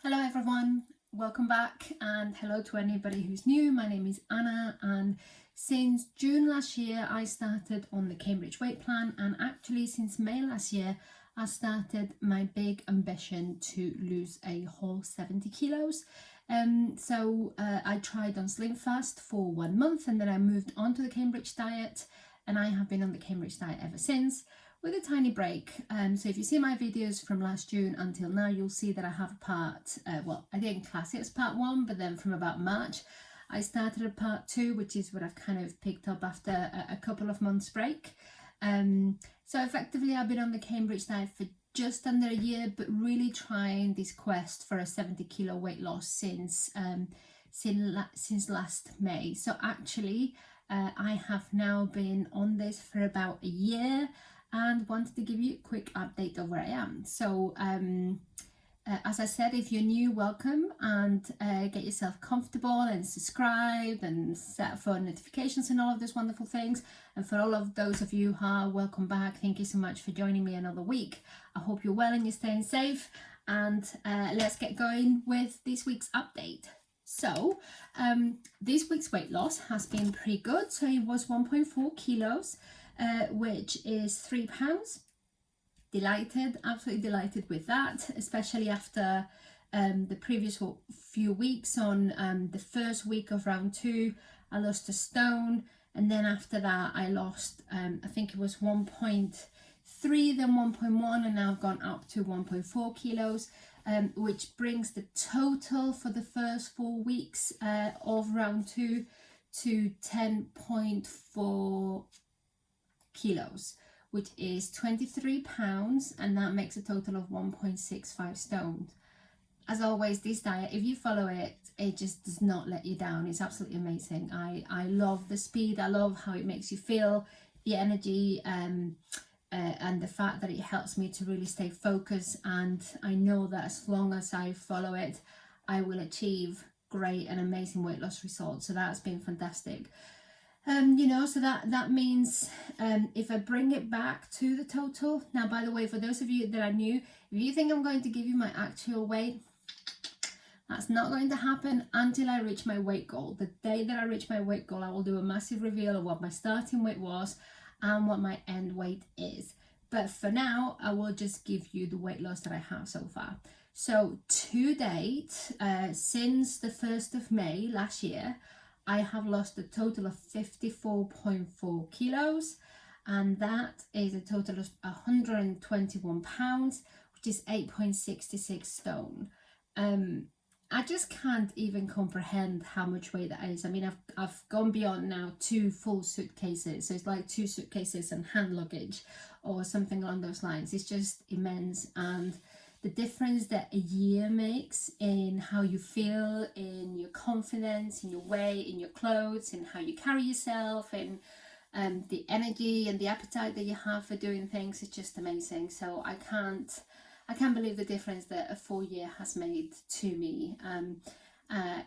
Hello everyone, welcome back, and hello to anybody who's new. My name is Anna, and since June last year I started on the Cambridge weight plan, and actually since May last year I started my big ambition to lose a whole 70 kilos. I tried on Slim Fast for 1 month, and then I moved on to the Cambridge diet, and I have been on the Cambridge diet ever since, with a tiny break. So if you see my videos from last June until now, you'll see that I have a part, I didn't class it as part 1, but then from about March I started a part 2, which is what I've kind of picked up after a couple of months break. So effectively I've been on the Cambridge diet for just under a year, but really trying this quest for a 70 kilo weight loss since last May. So actually I have now been on this for about a year, and wanted to give you a quick update of where I am. So as I said, if you're new, welcome, and get yourself comfortable and subscribe and set for notifications and all of those wonderful things. And for all of those of you who are, welcome back. Thank you so much for joining me another week. I hope you're well and you're staying safe, and let's get going with this week's update. So this week's weight loss has been pretty good. So it was 1.4 kilos, which is 3 pounds. Delighted, absolutely delighted with that, especially after the previous few weeks. On the first week of round 2 I lost a stone, and then after that I lost I think it was 1.3, then 1.1, and now I've gone up to 1.4 kilos, which brings the total for the first 4 weeks of round 2 to 10.4 kilos, which is 23 pounds, and that makes a total of 1.65 stones. As always, this diet, if you follow it, it just does not let you down. It's absolutely amazing. I love the speed, I love how it makes you feel, the energy, and the fact that it helps me to really stay focused, and I know that as long as I follow it I will achieve great and amazing weight loss results. So that's been fantastic. So that means if I bring it back to the total. Now, by the way, for those of you that are new, if you think I'm going to give you my actual weight, that's not going to happen until I reach my weight goal. The day that I reach my weight goal, I will do a massive reveal of what my starting weight was and what my end weight is. But for now, I will just give you the weight loss that I have so far. So to date, since the 1st of May last year, I have lost a total of 54.4 kilos, and that is a total of 121 pounds, which is 8.66 stone. I just can't even comprehend how much weight that is. I mean, I've gone beyond now 2 full suitcases, so it's like 2 suitcases and hand luggage or something along those lines. It's just immense, and the difference that a year makes in how you feel, in your confidence, in your weight, in your clothes, in how you carry yourself, in the energy and the appetite that you have for doing things, is just amazing. So I can't believe the difference that a full year has made to me.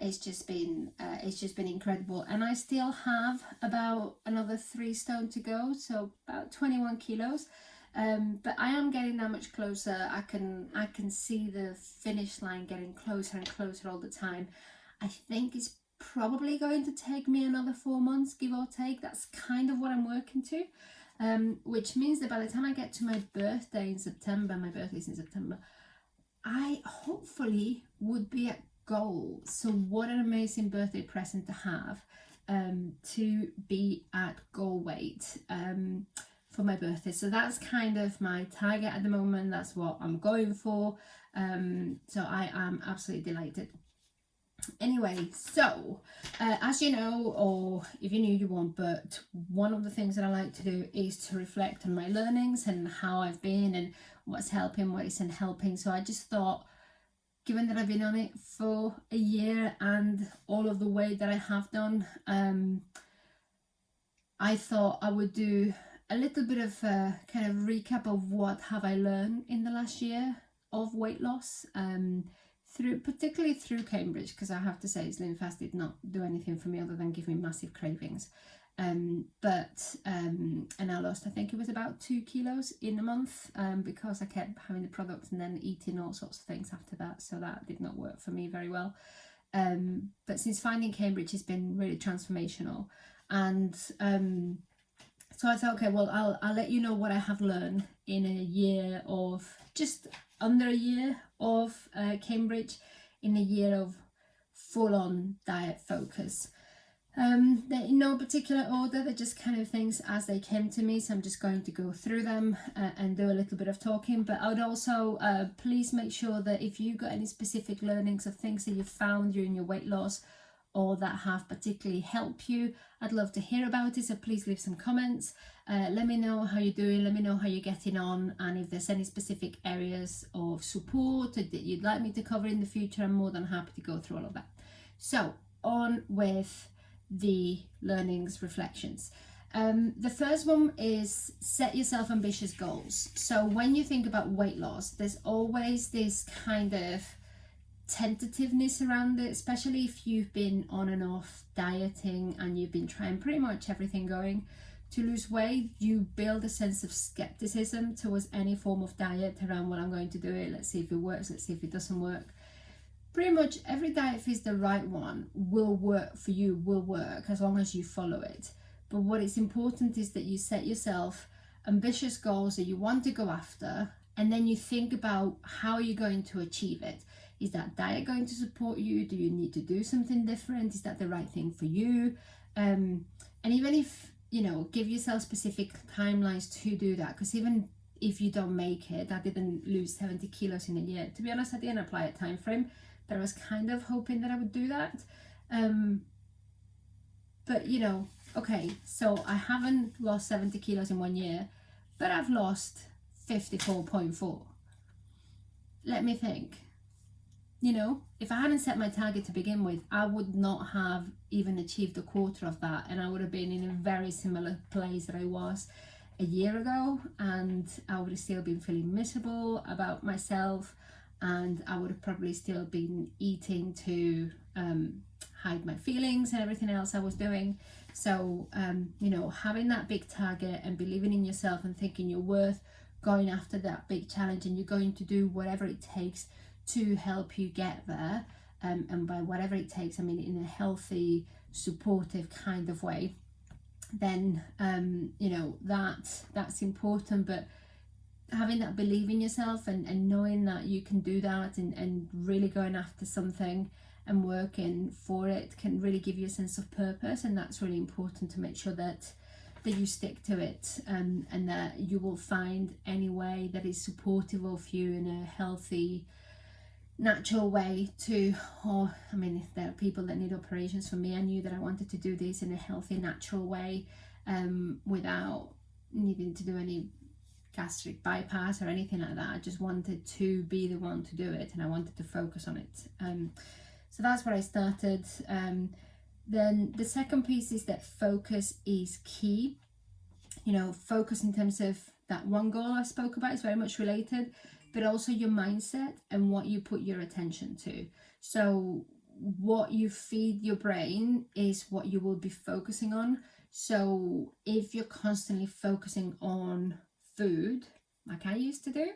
It's just been incredible, and I still have about another 3 stone to go, so about 21 kilos. But I am getting that much closer. I can see the finish line getting closer and closer all the time. I think it's probably going to take me another 4 months, give or take. That's kind of what I'm working to, which means that by the time I get to my birthday in September, my birthday's in September, I hopefully would be at goal. So what an amazing birthday present to have, to be at goal weight for my birthday. So that's kind of my target at the moment. That's what I'm going for. So I am absolutely delighted. Anyway, so as you know, or if you're new you won't, but one of the things that I like to do is to reflect on my learnings and how I've been and what's helping, what isn't helping. So I just thought, given that I've been on it for a year and all of the weight that I have done, I thought I would do a little bit of a kind of recap of what have I learned in the last year of weight loss, particularly through Cambridge, because I have to say Slim Fast did not do anything for me other than give me massive cravings. And I lost, I think it was about 2 kilos in a month, because I kept having the product and then eating all sorts of things after that, so that did not work for me very well. But since finding Cambridge has been really transformational, and so I thought, okay, well, I'll let you know what I have learned in a year of, just under a year of Cambridge, in a year of full-on diet focus. They're in no particular order, they're just kind of things as they came to me, so I'm just going to go through them and do a little bit of talking. But I would also please make sure that if you got any specific learnings of things that you found during your weight loss or that have particularly helped you, I'd love to hear about it, so please leave some comments. Let me know how you're doing, let me know how you're getting on, and if there's any specific areas of support that you'd like me to cover in the future, I'm more than happy to go through all of that. So on with the learnings reflections. The first one is set yourself ambitious goals. So when you think about weight loss, there's always this kind of tentativeness around it, especially if you've been on and off dieting and you've been trying pretty much everything going to lose weight. You build a sense of skepticism towards any form of diet around, well, I'm going to do it, let's see if it works, let's see if it doesn't work. Pretty much every diet, if it's the right one, will work for you, will work as long as you follow it. But what is important is that you set yourself ambitious goals that you want to go after, and then you think about how you're going to achieve it. Is that diet going to support you? Do you need to do something different? Is that the right thing for you? And even if, you know, give yourself specific timelines to do that, because even if you don't make it, I didn't lose 70 kilos in a year. To be honest, I didn't apply a time frame, but I was kind of hoping that I would do that. But you know, okay, so I haven't lost 70 kilos in 1 year, but I've lost 54.4. Let me think. You know, if I hadn't set my target to begin with, I would not have even achieved a quarter of that, and I would have been in a very similar place that I was a year ago, and I would have still been feeling miserable about myself, and I would have probably still been eating to hide my feelings and everything else I was doing. So you know, having that big target and believing in yourself and thinking you're worth going after that big challenge, and you're going to do whatever it takes to help you get there, and by whatever it takes, I mean in a healthy, supportive kind of way, then you know, that's important. But having that belief in yourself and knowing that you can do that, and really going after something and working for it can really give you a sense of purpose, and that's really important to make sure that you stick to it, and that you will find any way that is supportive of you in a healthy, natural way to, or I mean, if there are people that need operations, for me, I knew that I wanted to do this in a healthy, natural way, without needing to do any gastric bypass or anything like that. I just wanted to be the one to do it, and I wanted to focus on it. So that's where I started. Then the second piece is that focus is key. You know, focus in terms of that one goal I spoke about is very much related, but also your mindset and what you put your attention to. So what you feed your brain is what you will be focusing on. So if you're constantly focusing on food, like I used to do,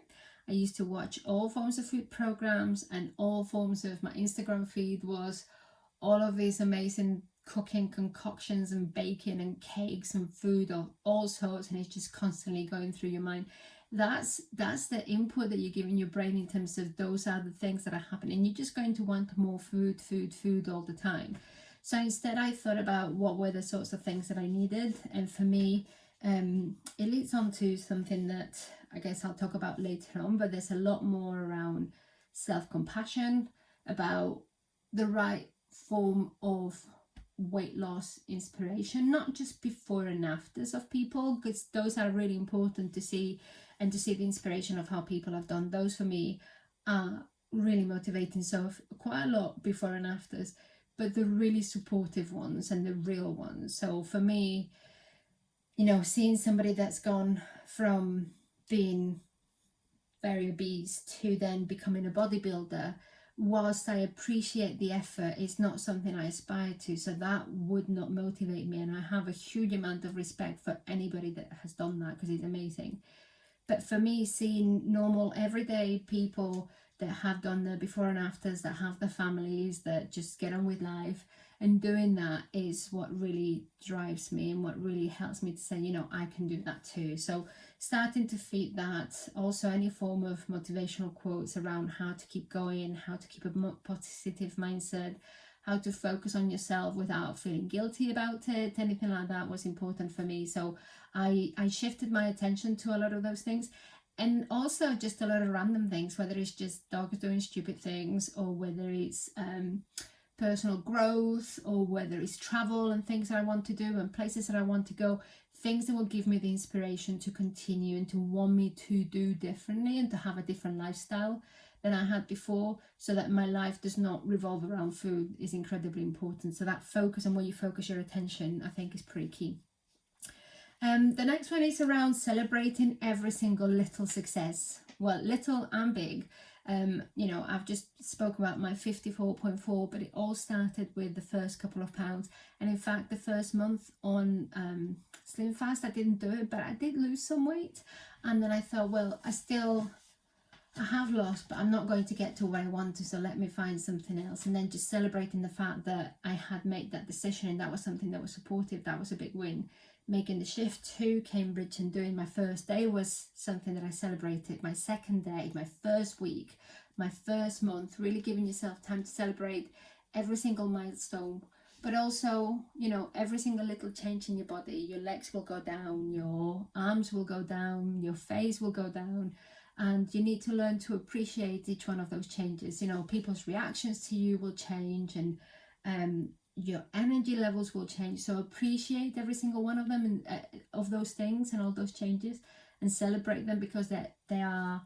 I used to watch all forms of food programs, and all forms of my Instagram feed was all of these amazing cooking concoctions and baking and cakes and food of all sorts, and it's just constantly going through your mind. That's the input that you're giving your brain in terms of those are the things that are happening. You're just going to want more food all the time. So instead I thought about what were the sorts of things that I needed, and for me it leads on to something that I guess I'll talk about later on, but there's a lot more around self-compassion, about the right form of weight loss inspiration, not just before and afters of people, because those are really important to see, and to see the inspiration of how people have done those for me are really motivating. So quite a lot before and afters, but the really supportive ones and the real ones. So for me, you know, seeing somebody that's gone from being very obese to then becoming a bodybuilder whilst I appreciate the effort, it's not something I aspire to, so that would not motivate me. And I have a huge amount of respect for anybody that has done that, because it's amazing. But for me, seeing normal everyday people that have done the before and afters, that have the families, that just get on with life, and doing that is what really drives me and what really helps me to say, you know, I can do that too. So starting to feed that, also any form of motivational quotes around how to keep going, how to keep a positive mindset, how to focus on yourself without feeling guilty about it, anything like that was important for me. So I shifted my attention to a lot of those things. And also just a lot of random things, whether it's just dogs doing stupid things, or whether it's personal growth, or whether it's travel and things that I want to do and places that I want to go, things that will give me the inspiration to continue and to want me to do differently and to have a different lifestyle than I had before, so that my life does not revolve around food, is incredibly important. So that focus on where you focus your attention, I think, is pretty key. The next one is around celebrating every single little success, well, little and big. You know, I've just spoke about my 54.4, but it all started with the first couple of pounds. And in fact, the first month on Slim Fast, I didn't do it, but I did lose some weight. And then I thought, well, I have lost, but I'm not going to get to where I want to, so let me find something else. And then just celebrating the fact that I had made that decision, and that was something that was supportive, that was a big win. Making the shift to Cambridge and doing my first day was something that I celebrated. My second day, my first week, my first month, really giving yourself time to celebrate every single milestone, but also, you know, every single little change in your body. Your legs will go down, your arms will go down, your face will go down, and you need to learn to appreciate each one of those changes. You know, people's reactions to you will change, and your energy levels will change. So appreciate every single one of them, and of those things and all those changes, and celebrate them, because they are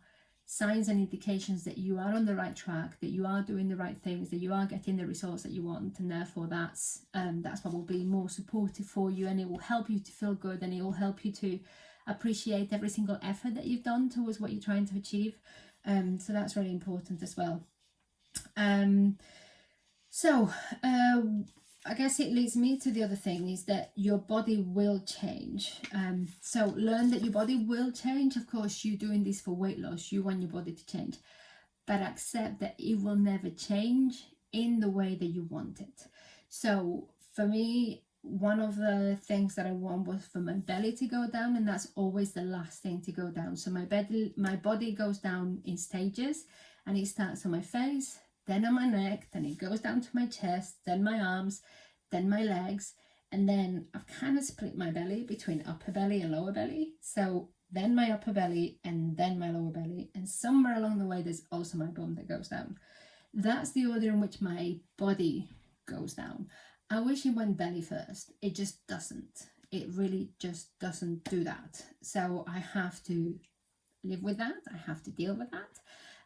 signs and indications that you are on the right track, that you are doing the right things, that you are getting the results that you want. And therefore that's what will be more supportive for you, and it will help you to feel good, and it will help you to appreciate every single effort that you've done towards what you're trying to achieve. So that's really important as well. I guess it leads me to the other thing, is that your body will change. So learn that your body will change. Of course, you're doing this for weight loss, you want your body to change, but accept that it will never change in the way that you want it. So for me, one of the things that I want was for my belly to go down, and that's always the last thing to go down. So my body goes down in stages, and it starts on my face, then on my neck, then it goes down to my chest, then my arms, then my legs, and then I've kind of split my belly between upper belly and lower belly. So then my upper belly, and then my lower belly, and somewhere along the way there's also my bum that goes down. That's the order in which my body goes down. I wish it went belly first. It just doesn't. It really just doesn't do that. So I have to live with that. I have to deal with that.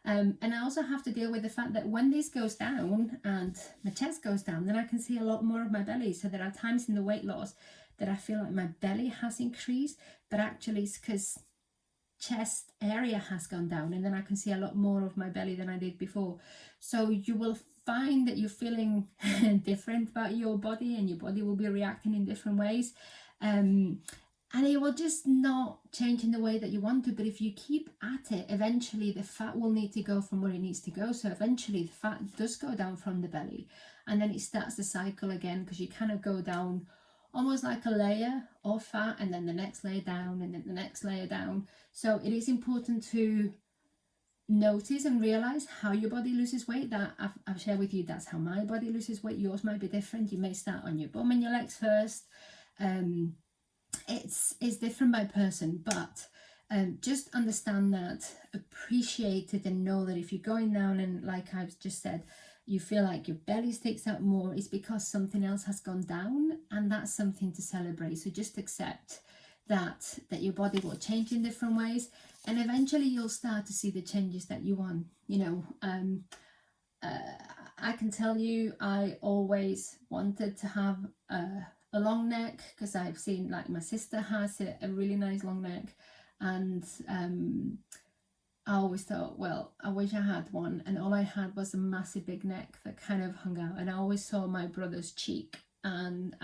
And I also have to deal with the fact that when this goes down and my chest goes down, then I can see a lot more of my belly. So there are times in the weight loss that I feel like my belly has increased, but actually it's because chest area has gone down, and then I can see a lot more of my belly than I did before. So you will find that you're feeling different about your body, and your body will be reacting in different ways. And it will just not change in the way that you want to. But if you keep at it, eventually the fat will need to go from where it needs to go. So eventually the fat does go down from the belly, and then it starts the cycle again, because you kind of go down almost like a layer of fat, and then the next layer down, and then the next layer down. So it is important to notice and realize how your body loses weight. That I've shared with you, that's how my body loses weight. Yours might be different. You may start on your bum and your legs first. It's different by person, but just understand that, appreciate it, and know that if you're going down and, like I've just said, you feel like your belly sticks out more, it's because something else has gone down, and that's something to celebrate. So just accept that your body will change in different ways, and eventually you'll start to see the changes that you want. You know, I can tell you, I always wanted to have a long neck, because I've seen, like, my sister has a really nice long neck, and I always thought, well, I wish I had one, and all I had was a massive big neck that kind of hung out, and I always saw my brother's cheek and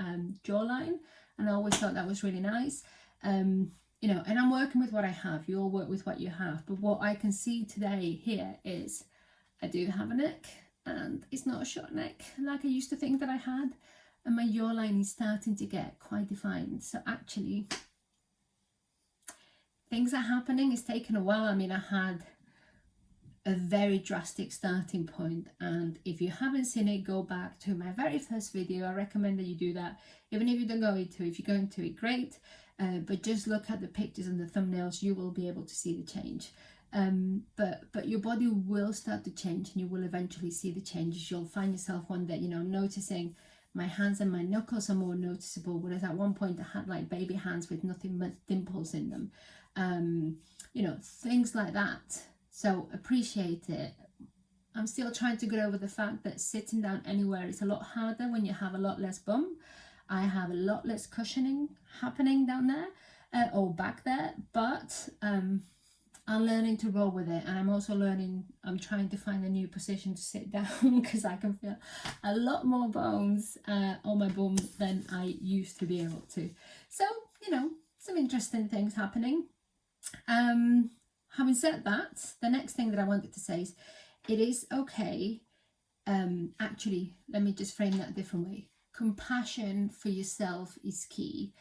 jawline, and I always thought that was really nice. You know, and I'm working with what I have. You all work with what you have, but what I can see today here is I do have a neck, and it's not a short neck like I used to think that I had, and my jawline is starting to get quite defined. So actually, things are happening. It's taken a while. I mean, I had a very drastic starting point, and if you haven't seen it, go back to my very first video. I recommend that you do that. Even if you don't go into it, if you're going to it, great, but just look at the pictures and the thumbnails, you will be able to see the change. But your body will start to change, and you will eventually see the changes. You'll find yourself one day, you know, noticing my hands and my knuckles are more noticeable, whereas at one point I had like baby hands with nothing but dimples in them. You know, things like that. So appreciate it. I'm still trying to get over the fact that sitting down anywhere is a lot harder when you have a lot less bum. I have a lot less cushioning happening down there or back there, but I'm learning to roll with it. And I'm also learning, I'm trying to find a new position to sit down because I can feel a lot more bones on my bum than I used to be able to. So, you know, some interesting things happening. Having said that, the next thing that I wanted to say is it is okay. Actually, let me just frame that a different way. Compassion for yourself is key.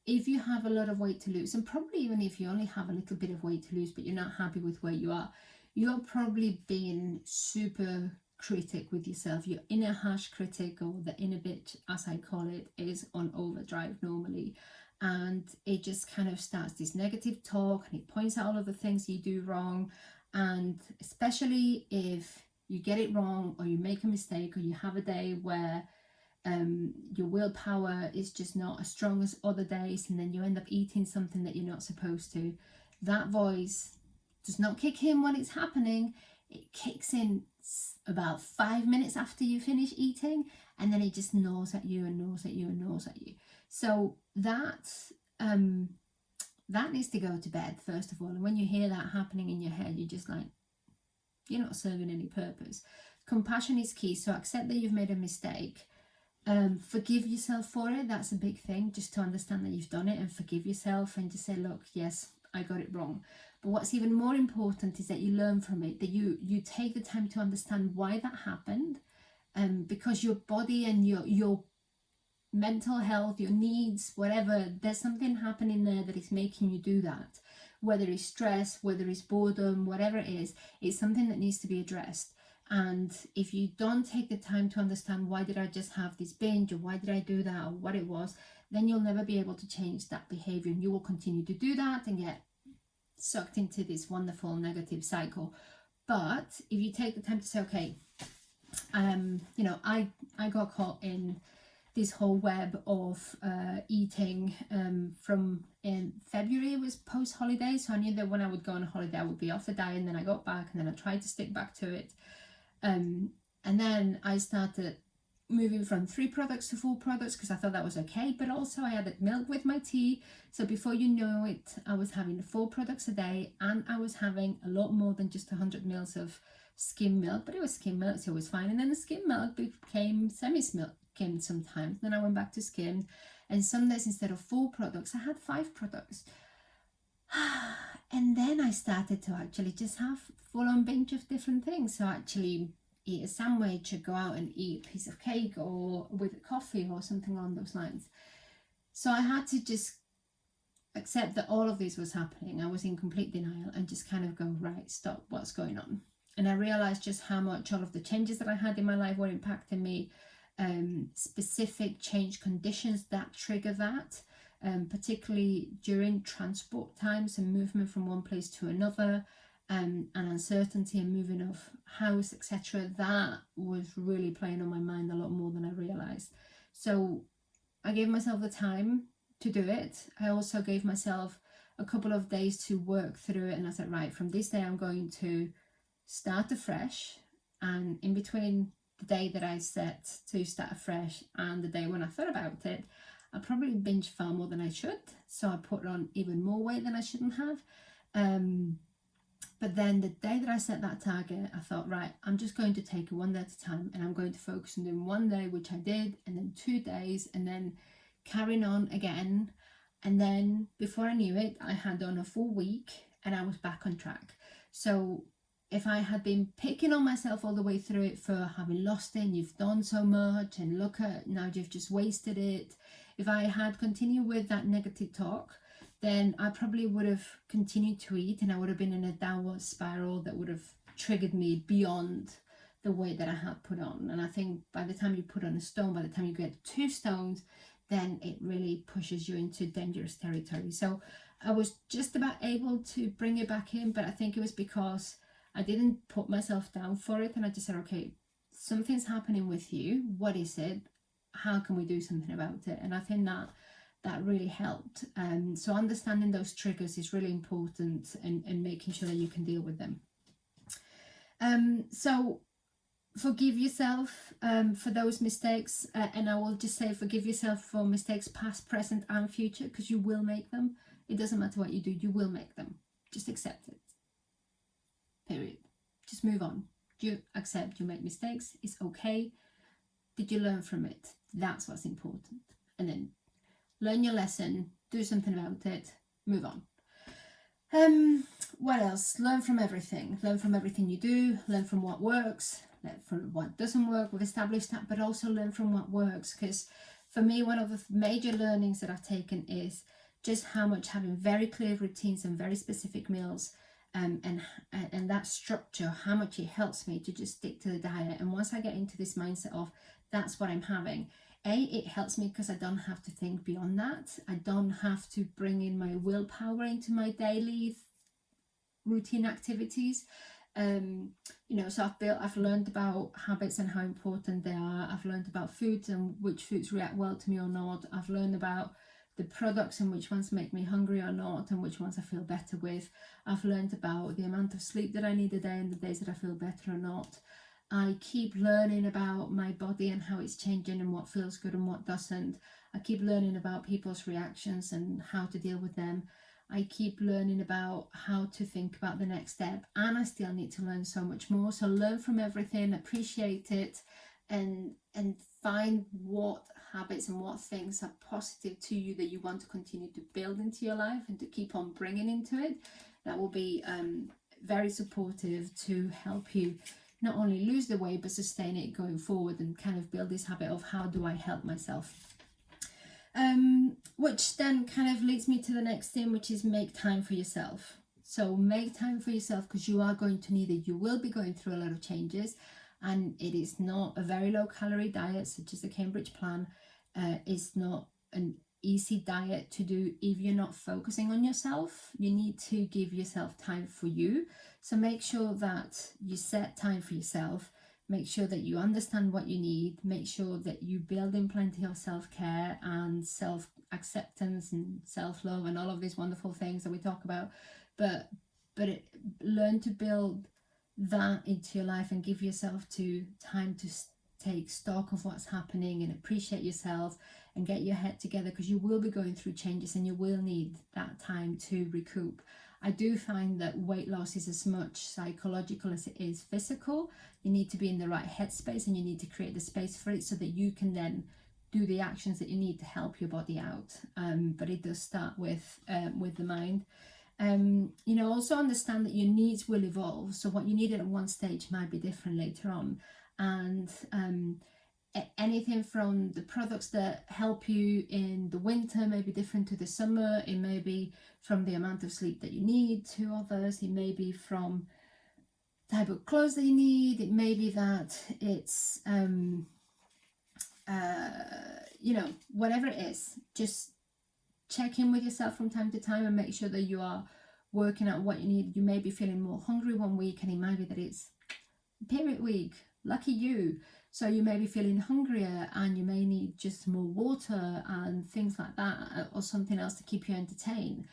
If you have a lot of weight to lose, and probably even if you only have a little bit of weight to lose, but you're not happy with where you are, you're probably being super critic with yourself. Your inner harsh critic, or the inner bitch, as I call it, is on overdrive normally. And it just kind of starts this negative talk, and it points out all of the things you do wrong. And especially if you get it wrong, or you make a mistake, or you have a day where your willpower is just not as strong as other days, and then you end up eating something that you're not supposed to, that voice does not kick in when it's happening. It kicks in about 5 minutes after you finish eating, and then it just gnaws at you and gnaws at you and gnaws at you. So that needs to go to bed, first of all. And when you hear that happening in your head, you're just like, you're not serving any purpose. Compassion is key. So accept that you've made a mistake. Forgive yourself for it. That's a big thing, just to understand that you've done it and forgive yourself, and just say, look, yes, I got it wrong. But what's even more important is that you learn from it, that you take the time to understand why that happened, because your body and your mental health, your needs, whatever, there's something happening there that is making you do that. Whether it's stress, whether it's boredom, whatever it is, it's something that needs to be addressed. And if you don't take the time to understand why did I just have this binge, or why did I do that, or what it was, then you'll never be able to change that behavior, and you will continue to do that and get sucked into this wonderful negative cycle. But if you take the time to say, okay, you know, I got caught in this whole web of eating from in February. It was post holiday, so I knew that when I would go on a holiday I would be off the diet, and then I got back, and then I tried to stick back to it, and then I started moving from 3 products to 4 products because I thought that was okay. But also I added milk with my tea, so before you know it, I was having 4 products a day, and I was having a lot more than just 100 mils of skim milk. But it was skim milk, so it was fine. And then the skim milk became semi-milk sometimes. Then I went back to skim, and some days instead of 4 products I had 5 products. And then I started to actually just have full-on binge of different things. So actually eat a sandwich, or go out and eat a piece of cake, or with a coffee or something along those lines. So I had to just accept that all of this was happening. I was in complete denial, and just kind of go, right, stop, what's going on? And I realized just how much all of the changes that I had in my life were impacting me. Specific change conditions that trigger that, particularly during transport times and movement from one place to another, and uncertainty and moving of house, etc. That was really playing on my mind a lot more than I realized. So I gave myself the time to do it. I also gave myself a couple of days to work through it, and I said, right, from this day I'm going to start afresh. And in between the day that I set to start afresh and the day when I thought about it, I probably binged far more than I should. So I put on even more weight than I shouldn't have. But then the day that I set that target, I thought, right, I'm just going to take it one day at a time, and I'm going to focus on doing one day, which I did, and then 2 days, and then carrying on again. And then before I knew it, I had done a full week and I was back on track. So if I had been picking on myself all the way through it for having lost it, and you've done so much, and look at now you've just wasted it. If I had continued with that negative talk, then I probably would have continued to eat, and I would have been in a downward spiral that would have triggered me beyond the weight that I had put on. And I think by the time you put on a stone, by the time you get 2 stones, then it really pushes you into dangerous territory. So I was just about able to bring it back in, but I think it was because I didn't put myself down for it, and I just said, okay, something's happening with you. What is it? How can we do something about it? And I think that really helped. So understanding those triggers is really important, and making sure that you can deal with them. So forgive yourself for those mistakes, and I will just say forgive yourself for mistakes past, present and future, because you will make them. It doesn't matter what you do, you will make them. Just accept it, period. Just move on. You accept you make mistakes, it's okay. Did you learn from it? That's what's important. And then learn your lesson, do something about it, move on. What else? Learn from everything. Learn from everything you do, learn from what works, learn from what doesn't work. We've established that, but also learn from what works. Because for me, one of the major learnings that I've taken is just how much having very clear routines and very specific meals, and that structure, how much it helps me to just stick to the diet. And once I get into this mindset of that's what I'm having, it helps me because I don't have to think beyond that. I don't have to bring in my willpower into my daily routine activities. So I've learned about habits and how important they are. I've learned about foods and which foods react well to me or not. I've learned about the products and which ones make me hungry or not, and which ones I feel better with. I've learned about the amount of sleep that I need a day and the days that I feel better or not. I keep learning about my body and how it's changing and what feels good and what doesn't. I keep learning about people's reactions and how to deal with them. I keep learning about how to think about the next step, and I still need to learn so much more. So learn from everything, appreciate it, and find what habits and what things are positive to you that you want to continue to build into your life and to keep on bringing into it. That will be very supportive to help you not only lose the weight but sustain it going forward, and kind of build this habit of how do I help myself. Which then kind of leads me to the next thing, which is make time for yourself. So make time for yourself, because you are going to need it. You will be going through a lot of changes, and it is not a very low calorie diet such as the Cambridge plan. It's not an easy diet to do if you're not focusing on yourself. You need to give yourself time for you. So make sure that you set time for yourself. Make sure that you understand what you need. Make sure that you build in plenty of self-care and self-acceptance and self-love and all of these wonderful things that we talk about. But learn to build that into your life and give yourself time to take stock of what's happening and appreciate yourself and get your head together, because you will be going through changes and you will need that time to recoup. I do find that weight loss is as much psychological as it is physical. You need to be in the right headspace, and you need to create the space for it so that you can then do the actions that you need to help your body out. But it does start with the mind. Also understand that your needs will evolve. So what you needed at one stage might be different later on. And anything from the products that help you in the winter may be different to the summer. It may be from the amount of sleep that you need to others. It may be from type of clothes that you need. It may be that it's whatever it is. Just check in with yourself from time to time and make sure that you are working out what you need. You may be feeling more hungry one week, and it might be that it's period week. Lucky you. So you may be feeling hungrier and you may need just more water and things like that, or something else to keep you entertained,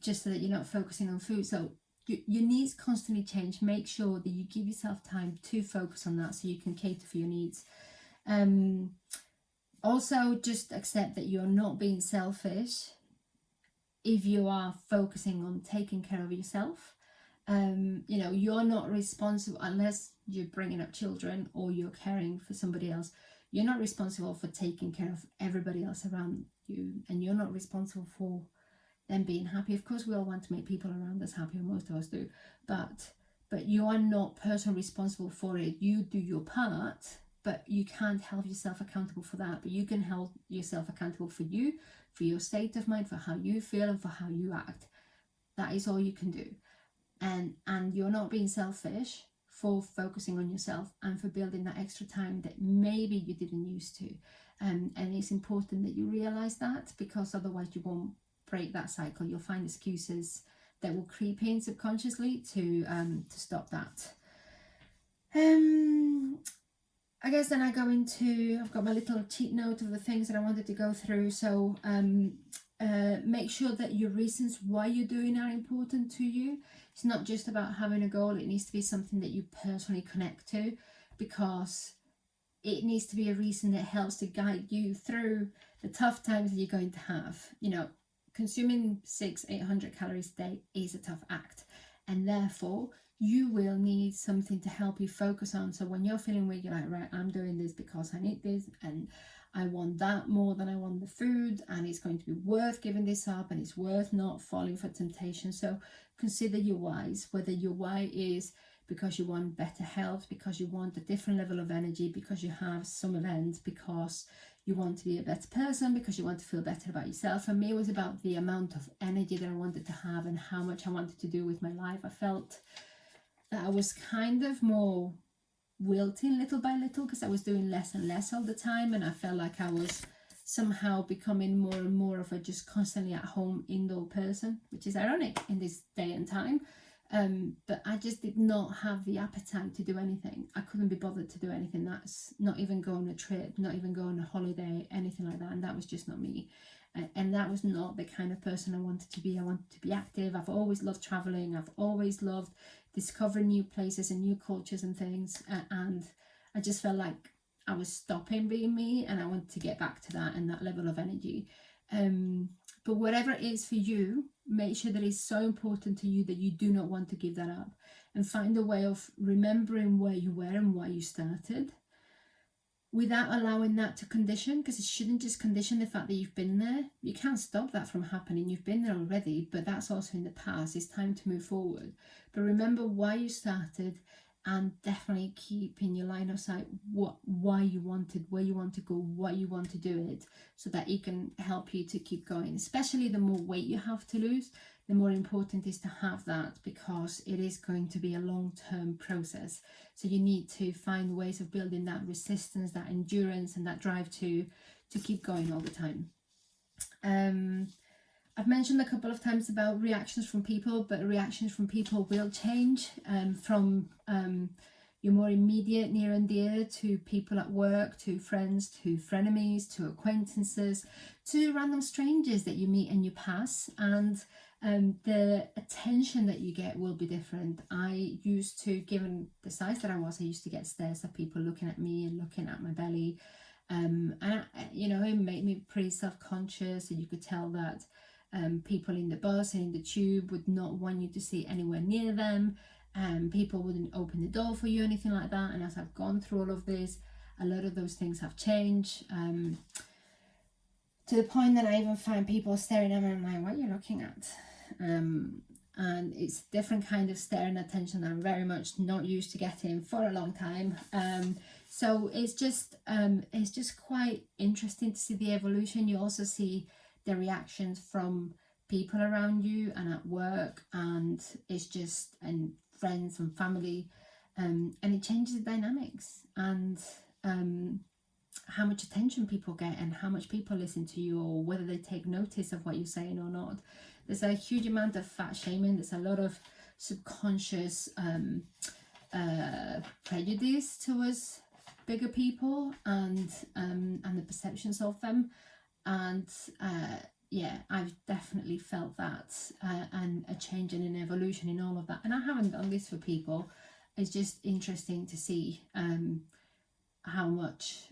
just so that you're not focusing on food. So your needs constantly change. Make sure that you give yourself time to focus on that so you can cater for your needs. Also, just accept that you're not being selfish if you are focusing on taking care of yourself. You know, you're not responsible unless you're bringing up children or you're caring for somebody else. You're not responsible for taking care of everybody else around you, and you're not responsible for them being happy. Of course, we all want to make people around us happy, or most of us do, but you are not personally responsible for it. You do your part, but you can't hold yourself accountable for that. But you can hold yourself accountable for you, for your state of mind, for how you feel, and for how you act. That is all you can do. And you're not being selfish for focusing on yourself and for building that extra time that maybe you didn't used to. And it's important that you realize that, because otherwise you won't break that cycle. You'll find excuses that will creep in subconsciously to stop that. I guess then I go into, I've got my little cheat note of the things that I wanted to go through. So make sure that your reasons why you're doing are important to you. It's not just about having a goal. It needs to be something that you personally connect to, because it needs to be a reason that helps to guide you through the tough times that you're going to have. You know, consuming 600-800 calories a day is a tough act, and therefore you will need something to help you focus on. So when you're feeling weak, you're like, right, I'm doing this because I need this, and I want that more than I want the food, and it's going to be worth giving this up, and it's worth not falling for temptation. So consider your whys, whether your why is because you want better health, because you want a different level of energy, because you have some event, because you want to be a better person, because you want to feel better about yourself. For me, it was about the amount of energy that I wanted to have and how much I wanted to do with my life. I felt that I was kind of more wilting little by little, because I was doing less and less all the time, and I felt like I was somehow becoming more and more of a just constantly at home indoor person, which is ironic in this day and time. But I just did not have the appetite to do anything. I couldn't be bothered to do anything. That's not even go on a trip, not even go on a holiday, anything like that. And that was just not me. And that was not the kind of person I wanted to be. I wanted to be active. I've always loved traveling. I've always loved discovering new places and new cultures and things. And I just felt like I was stopping being me, and I wanted to get back to that and that level of energy. But whatever it is for you, make sure that it's so important to you that you do not want to give that up, and find a way of remembering where you were and why you started, without allowing that to condition, because it shouldn't just condition the fact that you've been there. You can't stop that from happening. You've been there already, but that's also in the past. It's time to move forward. But remember why you started, and definitely keep in your line of sight why you wanted, where you want to go, why you want to do it, so that it can help you to keep going. Especially the more weight you have to lose, the more important it is to have that, because it is going to be a long-term process. So you need to find ways of building that resistance, that endurance, and that drive to keep going all the time. I've mentioned a couple of times about reactions from people, but reactions from people will change, from your more immediate near and dear, to people at work, to friends, to frenemies, to acquaintances, to random strangers that you meet and you pass. And the attention that you get will be different. I used to, given the size that I was, I used to get stares of people looking at me and looking at my belly. And it made me pretty self-conscious, and you could tell that people in the bus and in the tube would not want you to sit anywhere near them. People wouldn't open the door for you, anything like that. And as I've gone through all of this, a lot of those things have changed, to the point that I even find people staring at me and I'm like, what are you looking at? And it's a different kind of staring attention that I'm very much not used to getting for a long time. So it's just quite interesting to see the evolution. You also see the reactions from people around you and at work, and and friends and family, and it changes the dynamics, and how much attention people get, and how much people listen to you, or whether they take notice of what you're saying or not. There's a huge amount of fat shaming. There's a lot of subconscious prejudice towards bigger people, and the perceptions of them. And I've definitely felt that, and a change and an evolution in all of that. And I haven't done this for people. It's just interesting to see how much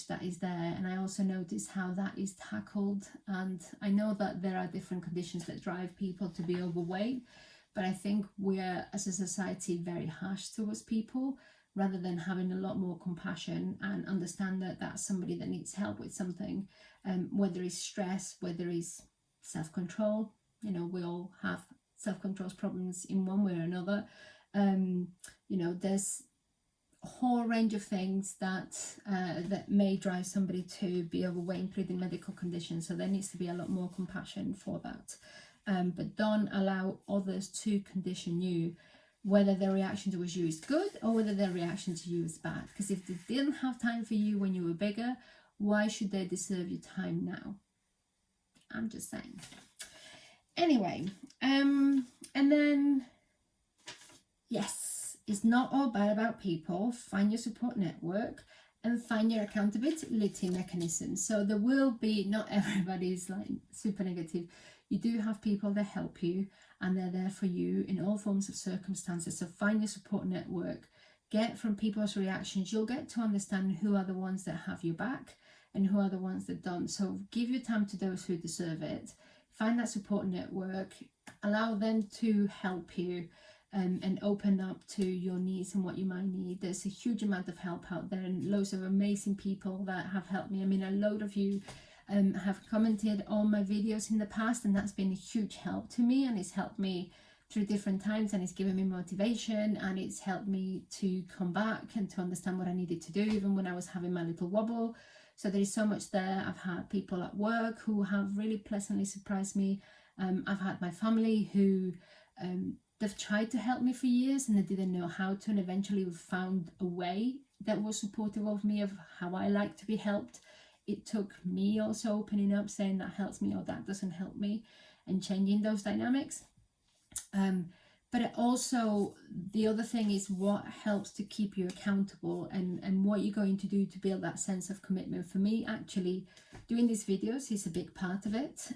that is there. And I also notice how that is tackled. And I know that there are different conditions that drive people to be overweight, But I think we're, as a society, very harsh towards people, rather than having a lot more compassion and understand that that's somebody that needs help with something, whether it's stress, whether it's self-control. You know, we all have self-control problems in one way or another. You know, there's a whole range of things that that may drive somebody to be overweight, including medical conditions. So there needs to be a lot more compassion for that. But don't allow others to condition you, whether their reaction towards you is good or whether their reaction to you is bad. Because if they didn't have time for you when you were bigger, why should they deserve your time now? I'm just saying. Anyway, and then, yes, it's not all bad about people. Find your support network and find your accountability mechanisms. So there will be, not everybody's like super negative. You do have people that help you, and they're there for you in all forms of circumstances. So find your support network. Get from people's reactions. You'll get to understand who are the ones that have your back and who are the ones that don't. So give your time to those who deserve it. Find that support network. Allow them to help you, and open up to your needs and what you might need. There's a huge amount of help out there, and loads of amazing people that have helped me. I mean, a load of you have commented on my videos in the past, and that's been a huge help to me, and it's helped me through different times, and it's given me motivation, and it's helped me to come back and to understand what I needed to do, even when I was having my little wobble. So there is so much there. I've had people at work who have really pleasantly surprised me. I've had my family who they've tried to help me for years and they didn't know how to, and eventually we've found a way that was supportive of me, of how I like to be helped. It took me also opening up, saying that helps me or that doesn't help me, and changing those dynamics. But also, the other thing is what helps to keep you accountable, and what you're going to do to build that sense of commitment. For me, actually, doing these videos is a big part of it.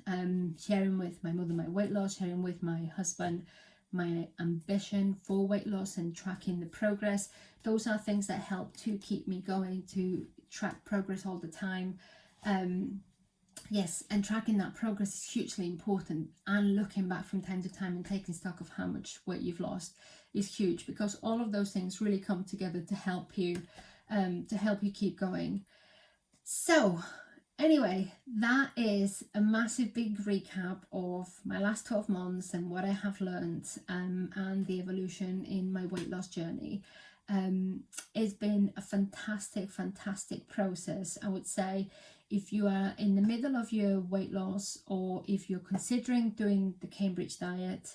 Sharing with my mother my weight loss, sharing with my husband my ambition for weight loss, and tracking the progress. Those are things that help to keep me going, to track progress all the time. Yes, and tracking that progress is hugely important, and looking back from time to time and taking stock of how much weight you've lost is huge, because all of those things really come together to help you keep going. So anyway, that is a massive big recap of my last 12 months and what I have learned, and the evolution in my weight loss journey. It's been a fantastic process. I would say, if you are in the middle of your weight loss, or if you're considering doing the Cambridge diet,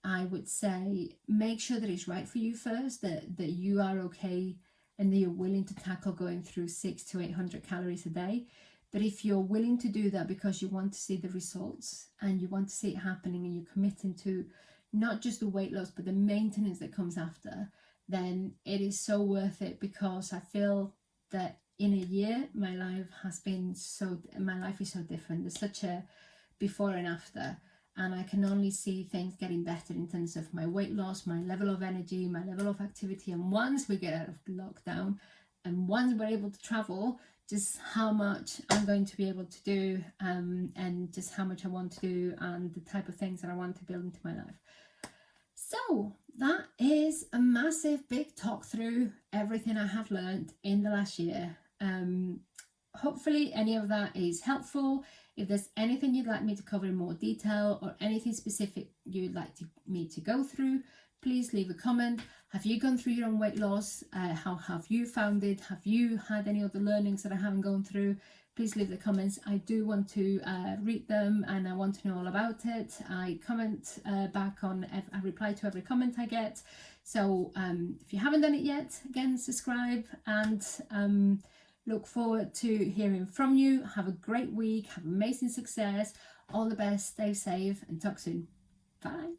I would say make sure that it's right for you first, that you are okay and that you're willing to tackle going through 600 to 800 calories a day. But if you're willing to do that because you want to see the results and you want to see it happening, and you're committing to not just the weight loss but the maintenance that comes after, then it is so worth it, because I feel that in a year my life is so different. There's such a before and after, and I can only see things getting better in terms of my weight loss, my level of energy, my level of activity. And once we get out of lockdown and once we're able to travel, just how much I'm going to be able to do, and just how much I want to do, and the type of things that I want to build into my life. So that is a massive big talk through everything I have learned in the last year. Hopefully any of that is helpful. If there's anything you'd like me to cover in more detail, or anything specific you'd like me to go through, please leave a comment. Have you gone through your own weight loss? How have you found it? Have you had any other learnings that I haven't gone through? Please leave the comments. I do want to read them, and I want to know all about it. I comment back on, I reply to every comment I get. So if you haven't done it yet, again, subscribe, and look forward to hearing from you. Have a great week. Have amazing success. All the best. Stay safe, and talk soon. Bye.